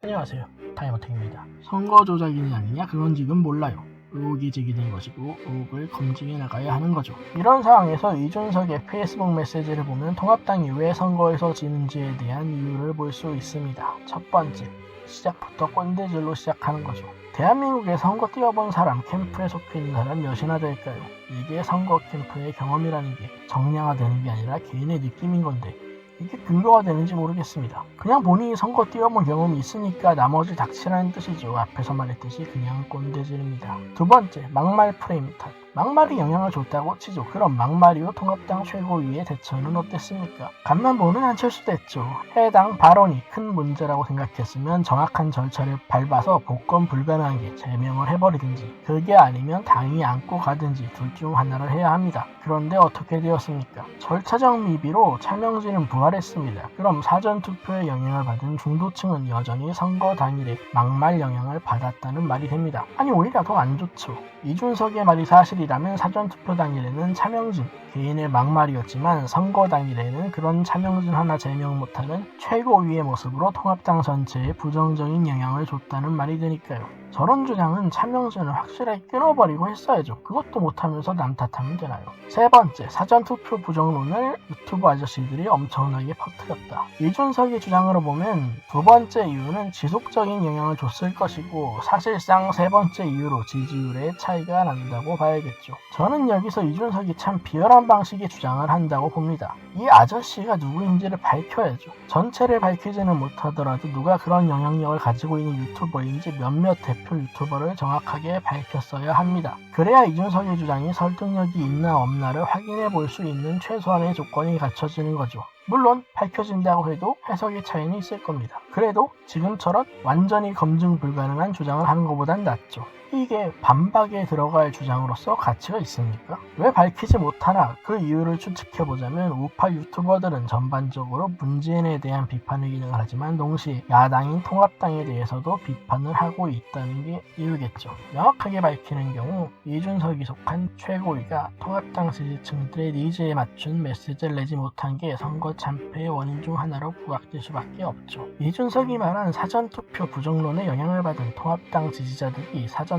안녕하세요. 타이머택입니다. 선거 조작이냐 아니냐 그건 지금 몰라요. 의혹이 제기된 것이고 의혹을 검증해 나가야 하는 거죠. 이런 상황에서 이준석의 페이스북 메시지를 보면 통합당이 왜 선거에서 지는지에 대한 이유를 볼 수 있습니다. 첫 번째, 시작부터 꼰대질로 시작하는 거죠. 대한민국에 선거 뛰어본 사람, 캠프에 속해 있는 사람 몇이나 될까요? 이게 선거 캠프의 경험이라는 게 정량화되는 게 아니라 개인의 느낌인 건데 이게 근거가 되는지 모르겠습니다. 그냥 본인이 선거 뛰어본 경험이 있으니까 나머지 닥치라는 뜻이죠. 앞에서 말했듯이 그냥 꼰대질입니다. 두 번째, 막말 프레임 탓. 막말이 영향을 줬다고 치죠. 그럼 막말이요 통합당 최고위의 대처는 어땠습니까? 간만 보는 안철수도 했죠. 해당 발언이 큰 문제라고 생각했으면 정확한 절차를 밟아서 복권 불가능한 게 제명을 해버리든지 그게 아니면 당이 안고 가든지 둘 중 하나를 해야 합니다. 그런데 어떻게 되었습니까? 절차적 미비로 차명진은 부활했습니다. 그럼 사전투표에 영향을 받은 중도층은 여전히 선거 당일에 막말 영향을 받았다는 말이 됩니다. 아니 오히려 더 안 좋죠. 이준석의 말이 사실이라면 사전투표 당일에는 차명진 개인의 막말이었지만 선거 당일에는 그런 차명진 하나 제명 못하는 최고위의 모습으로 통합당 전체에 부정적인 영향을 줬다는 말이 되니까요. 저런 주장은 차명진을 확실하게 끊어버리고 했어야죠. 그것도 못하면서 남 탓하면 되나요? 세 번째, 사전투표 부정론을 유튜브 아저씨들이 엄청나게 퍼뜨렸다. 이준석의 주장으로 보면 두 번째 이유는 지속적인 영향을 줬을 것이고 사실상 세 번째 이유로 지지율에 차이가 난다고 봐야겠죠. 저는 여기서 이준석이 참 비열한 방식의 주장을 한다고 봅니다. 이 아저씨가 누구인지를 밝혀야죠. 전체를 밝히지는 못하더라도 누가 그런 영향력을 가지고 있는 유튜버인지 몇몇 대표 유튜버를 정확하게 밝혔어야 합니다. 그래야 이준석의 주장이 설득력이 있나 없나를 확인해 볼 수 있는 최소한의 조건이 갖춰지는 거죠. 물론 밝혀진다고 해도 해석의 차이는 있을 겁니다. 그래도 지금처럼 완전히 검증 불가능한 주장을 하는 것보단 낫죠. 이게 반박에 들어갈 주장으로서 가치가 있습니까? 왜 밝히지 못하나 그 이유를 추측해보자면 우파 유튜버들은 전반적으로 문재인에 대한 비판을 기능하지만 동시에 야당인 통합당에 대해서도 비판을 하고 있다는 게 이유겠죠. 명확하게 밝히는 경우 이준석이 속한 최고위가 통합당 지지층들의 니즈에 맞춘 메시지를 내지 못한 게 선거 참패의 원인 중 하나로 부각될 수밖에 없죠. 이준석이 말한 사전투표 부정론에 영향을 받은 통합당 지지자들이 사전투표의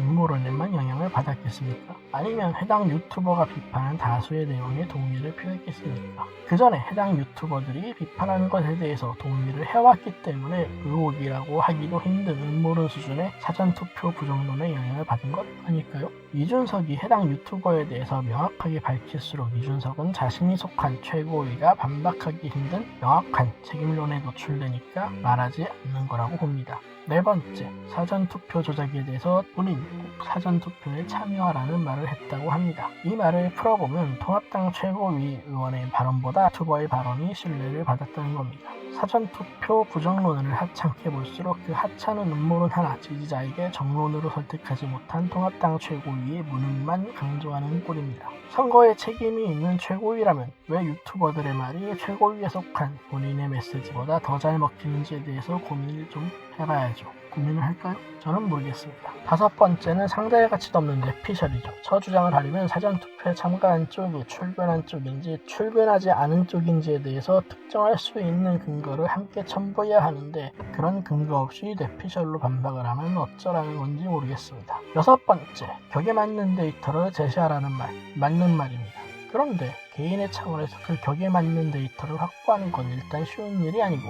음모론에만 영향을 받았겠습니까? 아니면 해당 유튜버가 비판한 다수의 내용에 동의를 표했겠습니까? 그 전에 해당 유튜버들이 비판하는 것에 대해서 동의를 해왔기 때문에 의혹이라고 하기도 힘든 음모론 수준의 사전투표 부정론에 영향을 받은 것 아닐까요? 이준석이 해당 유튜버에 대해서 명확하게 밝힐수록 이준석은 자신이 속한 최고위가 반박하기 힘든 명확한 책임론에 노출되니까 말하지 않는 거라고 봅니다. 네 번째, 사전투표 조작에 대해서 본인 꼭 사전투표에 참여하라는 말을 했다고 합니다. 이 말을 풀어보면 통합당 최고위 의원의 발언보다 유튜버의 발언이 신뢰를 받았다는 겁니다. 사전투표 부정론을 하찮게 볼수록 그 하찮은 음모론 하나 지지자에게 정론으로 설득하지 못한 통합당 최고위의 무능만 강조하는 꼴입니다. 선거에 책임이 있는 최고위라면 왜 유튜버들의 말이 최고위에 속한 본인의 메시지보다 더 잘 먹히는지에 대해서 고민을 좀 해봐야죠. 고민을 할까요? 저는 모르겠습니다. 다섯 번째는 상대할 가치도 없는 뇌피셜이죠. 저 주장을 하려면 사전투표에 참가한 쪽이 출근한 쪽인지 출근하지 않은 쪽인지에 대해서 특정할 수 있는 근거를 함께 첨부해야 하는데 그런 근거 없이 뇌피셜로 반박을 하면 어쩌라는 건지 모르겠습니다. 여섯 번째, 격에 맞는 데이터를 제시하라는 말, 맞는 말입니다. 그런데 개인의 차원에서 그 격에 맞는 데이터를 확보하는 건 일단 쉬운 일이 아니고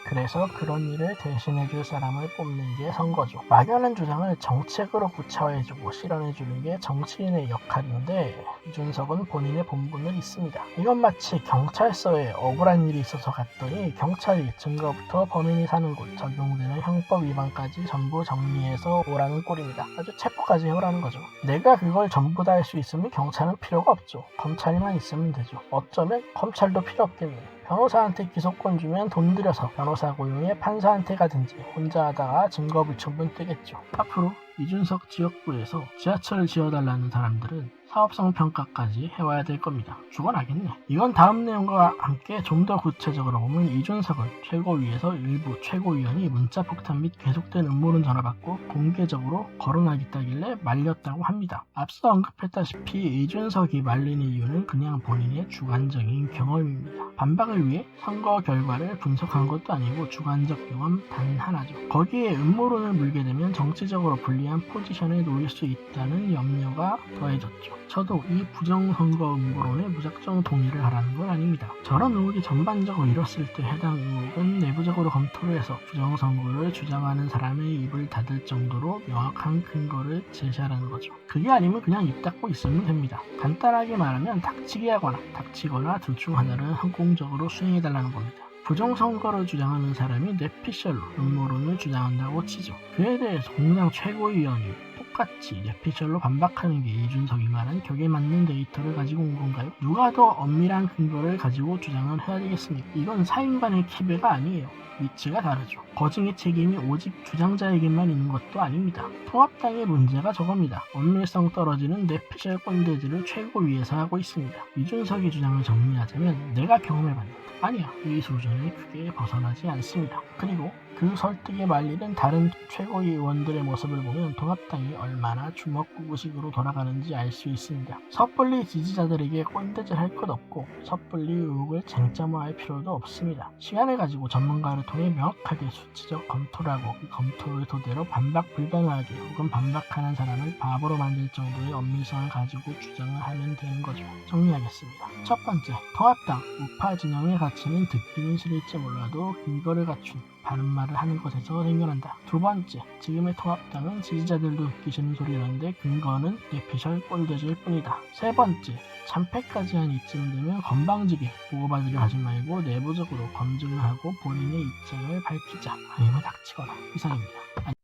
그래서 그런 일을 대신해줄 사람을 뽑는 게 선거죠. 막연한 주장을 정책으로 구체화해주고 실현해주는 게 정치인의 역할인데 이준석은 본인의 본분을 잊습니다. 이건 마치 경찰서에 억울한 일이 있어서 갔더니 경찰이 증거부터 범인이 사는 곳 적용되는 형법 위반까지 전부 정리해서 오라는 꼴입니다. 아주 체포까지 해오라는 거죠. 내가 그걸 전부 다 할 수 있으면 경찰은 필요가 없죠. 검찰만 있으면 되죠. 어쩌면 검찰도 필요 없겠네요. 변호사한테 기소권 주면 돈 들여서 변호사 고용해 판사한테 가든지 혼자 하다가 증거 불충분 뜨겠죠. 앞으로 이준석 지역구에서 지하철을 지어달라는 사람들은 사업성 평가까지 해와야 될 겁니다. 죽어나겠네. 이건 다음 내용과 함께 좀 더 구체적으로 보면 이준석은 최고위에서 일부 최고위원이 문자폭탄 및 계속된 음모론 전화받고 공개적으로 거론하겠다길래 말렸다고 합니다. 앞서 언급했다시피 이준석이 말린 이유는 그냥 본인의 주관적인 경험입니다. 반박을 위해 선거 결과를 분석한 것도 아니고 주관적 경험 단 하나죠. 거기에 음모론을 물게 되면 정치적으로 불리한 포지션에 놓일 수 있다는 염려가 더해졌죠. 저도 이 부정선거 음모론에 무작정 동의를 하라는 건 아닙니다. 저런 의혹이 전반적으로 일었을 때 해당 의혹은 내부적으로 검토를 해서 부정선거를 주장하는 사람의 입을 닫을 정도로 명확한 근거를 제시하라는 거죠. 그게 아니면 그냥 입 닫고 있으면 됩니다. 간단하게 말하면 닥치게 하거나 닥치거나 둘 중 하나를 항공적으로 수행해달라는 겁니다. 부정선거를 주장하는 사람이 뇌피셜로 음모론을 주장한다고 치죠. 그에 대해서 공당 최고위원이 똑같이 뇌피셜로 반박하는 게 이준석이 말한 격에 맞는 데이터를 가지고 온 건가요? 누가 더 엄밀한 근거를 가지고 주장을 해야 되겠습니까? 이건 사인간의 키배가 아니에요. 위치가 다르죠. 거증의 책임이 오직 주장자에게만 있는 것도 아닙니다. 통합당의 문제가 저겁니다. 엄밀성 떨어지는 뇌피셜 꼰대질을 최고위에서 하고 있습니다. 이준석의 주장을 정리하자면 내가 경험해봤는데 아니야, 이 수준을 크게 벗어나지 않습니다. 그리고 그 설득에 말리는 다른 최고위 의원들의 모습을 보면 통합당이 얼마나 주먹구구식으로 돌아가는지 알 수 있습니다. 섣불리 지지자들에게 꼰대질 할 것 없고 섣불리 의혹을 쟁점화할 필요도 없습니다. 시간을 가지고 전문가를 통해 명확하게 수치적 검토를 하고 그 검토를 토대로 반박 불가능하게 혹은 반박하는 사람을 바보로 만들 정도의 엄밀성을 가지고 주장을 하면 되는 거죠. 정리하겠습니다. 첫 번째, 통합당 우파 진영의 가치는 듣기는 싫을지 몰라도 근거를 갖춘 바른 말을 하는 것에서 생겨난다. 두 번째, 지금의 통합당은 지지자들도 듣기 싫은 소리라는데 근거는 뇌피셜 꼴대질 뿐이다. 세 번째, 참패까지 한 이쯤 되면 건방지게 보고받으려 하지 말고 내부적으로 검증을 하고 본인의 입장을 밝히자. 아니면 닥치거나. 이상입니다.